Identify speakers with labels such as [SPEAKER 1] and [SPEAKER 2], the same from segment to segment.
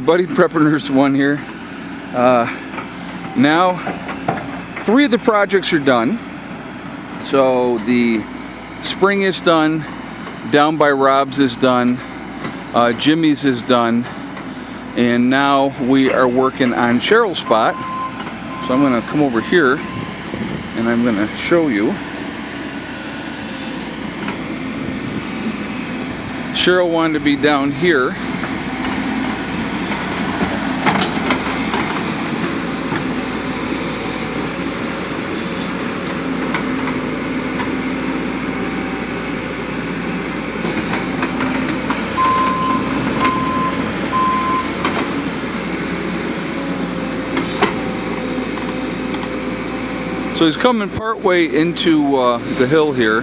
[SPEAKER 1] everybody, Preppernurse 1 here. Now 3 of the projects are done. So the spring is done, down by Rob's is done, Jimmy's is done, and now we are working on Cheryl's spot. So I'm going to come over here and I'm going to show you. Cheryl wanted to be down here. So he's coming partway into the hill here,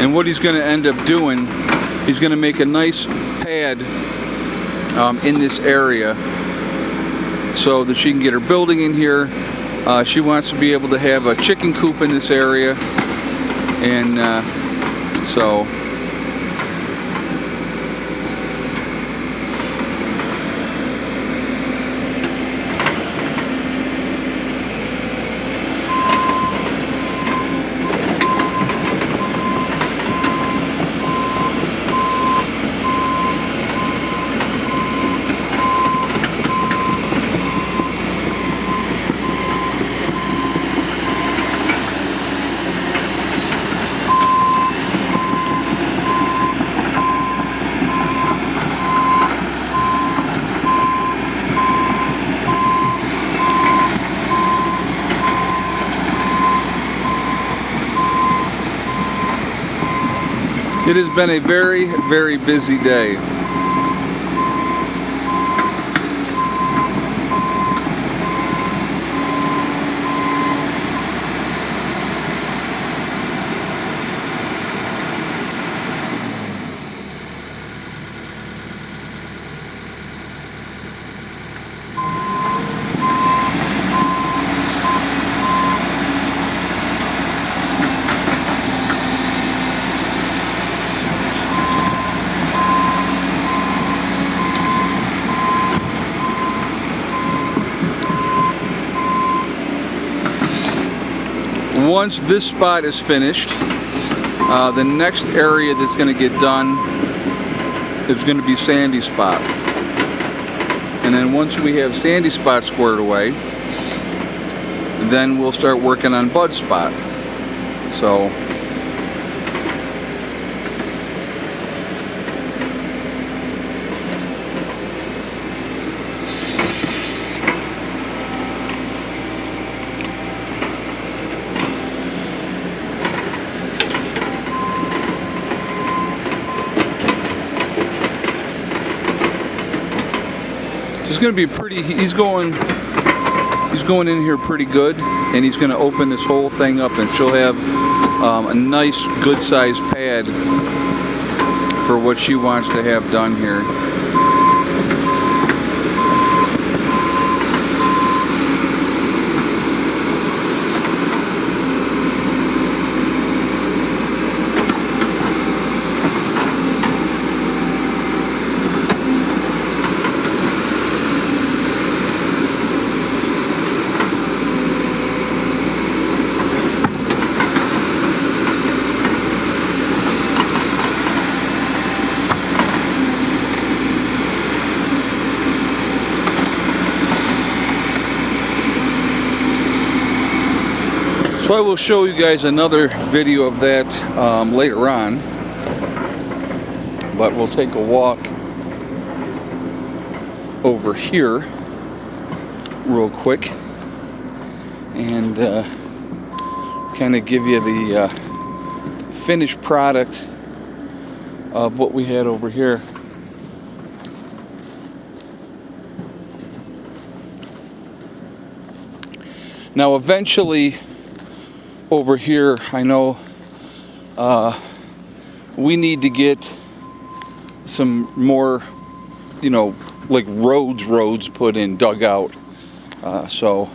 [SPEAKER 1] and what he's going to end up doing, he's going to make a nice pad in this area so that she can get her building in here. She wants to be able to have a chicken coop in this area, and so it has been a very, very busy day. Once this spot is finished, the next area that's going to get done is going to be Sandy's spot. And then once we have Sandy's spot squared away, then we'll start working on Bud's spot. So it's going to be pretty, he's going in here pretty good, and he's going to open this whole thing up, and she'll have a nice good sized pad for what she wants to have done here. So I will show you guys another video of that later on, but we'll take a walk over here real quick and kind of give you the finished product of what we had over here. Now eventually over here, I know we need to get some more, you know, like roads put in, dug out, so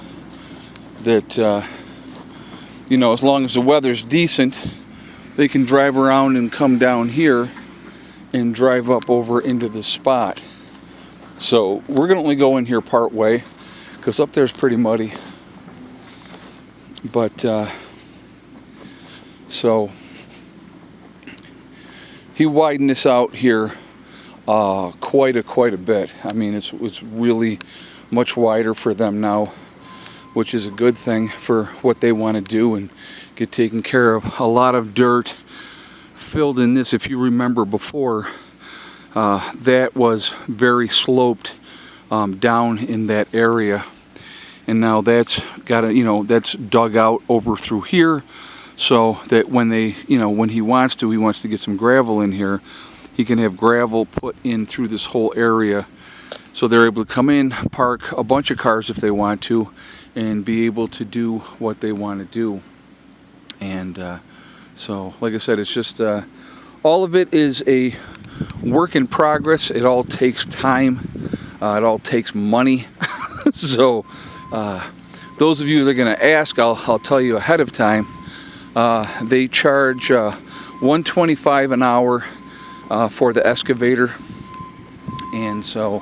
[SPEAKER 1] that you know, as long as the weather's decent, they can drive around and come down here and drive up over into the spot. So we're gonna only go in here part way because up there's pretty muddy. But so he widened this out here quite a bit. I mean, it's really much wider for them now, which is a good thing for what they want to do and get taken care of. A lot of dirt filled in this. If you remember before, that was very sloped down in that area, and now that's got a, that's dug out over through here, so that when they, when he wants to get some gravel in here, he can have gravel put in through this whole area, so they're able to come in, park a bunch of cars if they want to, and be able to do what they want to do. And so, like I said, it's just all of it is a work in progress. It all takes time. It all takes money. So those of you that are going to ask, I'll tell you ahead of time. They charge $125 an hour for the excavator, and so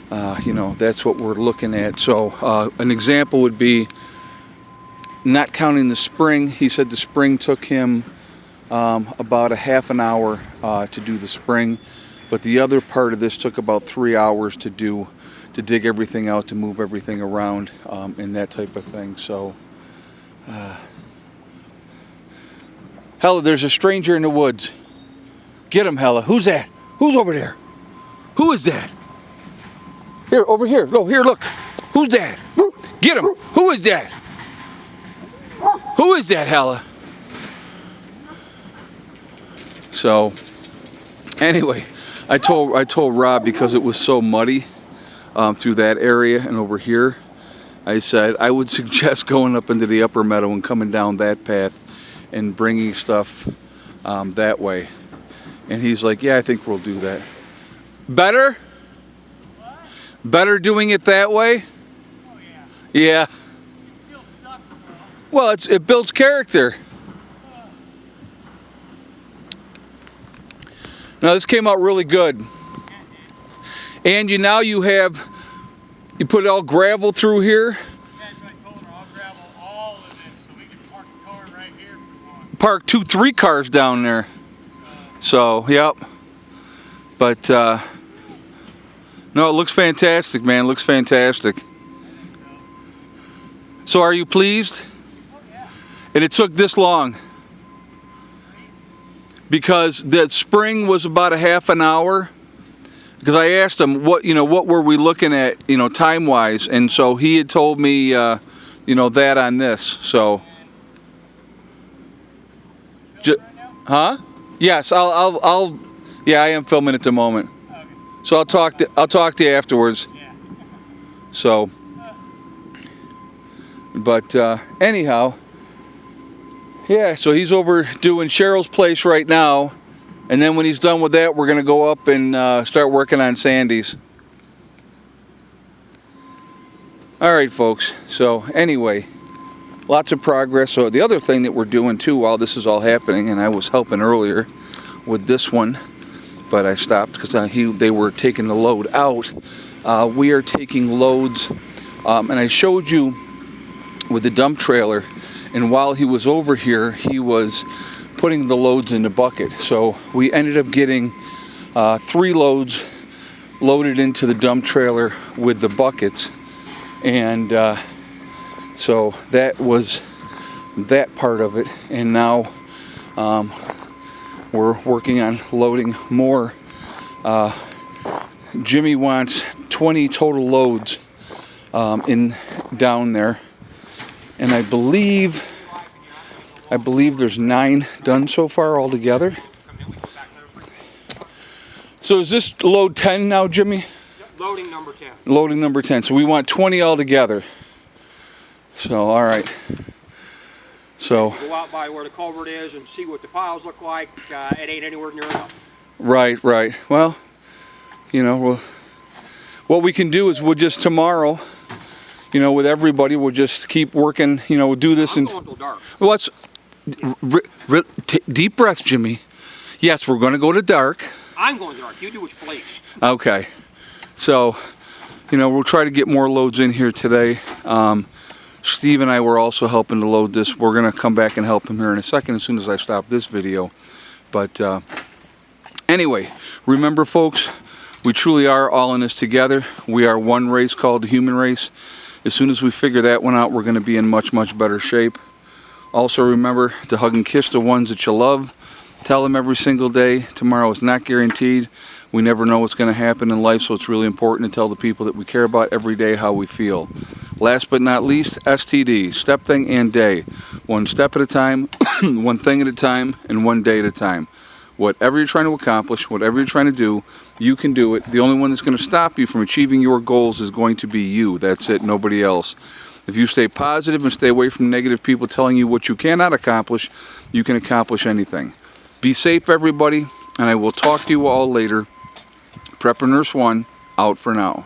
[SPEAKER 1] that's what we're looking at. So an example would be, not counting the spring, he said the spring took him about a half an hour to do the spring, but the other part of this took about 3 hours to do, to dig everything out, to move everything around, and that type of thing. So Hella, there's a stranger in the woods. Get him, Hella. Who's that? Who's over there? Who is that? Here, over here. Go here, look. Who's that? Get him. Who is that? Who is that, Hella? So anyway, I told Rob, because it was so muddy through that area and over here, I said I would suggest going up into the upper meadow and coming down that path and bringing stuff that way. And he's like, yeah, I think we'll do that. Better? What? Better doing it that way? Oh, yeah. Yeah. It still sucks, though. Well, it builds character. Now, this came out really good. And now you put all gravel through here. Yeah, that's what I told her. I'll gravel all of it so we can park the car right here if we want. Park 2-3 cars down there. So, yep. But, no, it looks fantastic, man. It looks fantastic. So, are you pleased? Oh, yeah. And it took this long? Because that spring was about a half an hour. Because I asked him, what were we looking at, time-wise? And so he had told me, that on this. So, huh? Yes, I'll. Yeah, I am filming at the moment. Okay. So I'll talk to you afterwards. Yeah. So, but anyhow, yeah. So he's over doing Cheryl's place right now, and then when he's done with that, we're gonna go up and start working on Sandy's. All right, folks. So anyway, lots of progress. So the other thing that we're doing too, while this is all happening, and I was helping earlier with this one, but I stopped because they were taking the load out. We are taking loads, and I showed you with the dump trailer, and while he was over here, he was putting the loads in the bucket. So we ended up getting 3 loads loaded into the dump trailer with the buckets, and so that was that part of it. And now we're working on loading more. Jimmy wants 20 total loads down there, and I believe there's 9 done so far altogether. So is this load 10 now, Jimmy?
[SPEAKER 2] Yep, loading number 10.
[SPEAKER 1] Loading number 10. So we want 20 altogether. So all right. So
[SPEAKER 2] go out by where the culvert is and see what the piles look like. It ain't anywhere near enough.
[SPEAKER 1] Right. Well, what we can do is we'll just tomorrow, with everybody, we'll just keep working. We'll do this
[SPEAKER 2] I'm going till dark.
[SPEAKER 1] Well, let's deep breaths, Jimmy. Yes, we're going to go to dark.
[SPEAKER 2] I'm going dark. You do what you please.
[SPEAKER 1] Okay. So, you know, we'll try to get more loads in here today. Steve and I were also helping to load this. We're going to come back and help him here in a second as soon as I stop this video. But anyway, remember folks, we truly are all in this together. We are one race called the human race. As soon as we figure that one out, we're going to be in much, much better shape. Also remember to hug and kiss the ones that you love. Tell them every single day, tomorrow is not guaranteed. We never know what's going to happen in life, so it's really important to tell the people that we care about every day how we feel. Last but not least, STD, step, thing, and day. One step at a time, one thing at a time, and one day at a time. Whatever you're trying to accomplish, whatever you're trying to do, you can do it. The only one that's going to stop you from achieving your goals is going to be you. That's it, nobody else. If you stay positive and stay away from negative people telling you what you cannot accomplish, you can accomplish anything. Be safe, everybody, and I will talk to you all later. Prepper Nurse 1, out for now.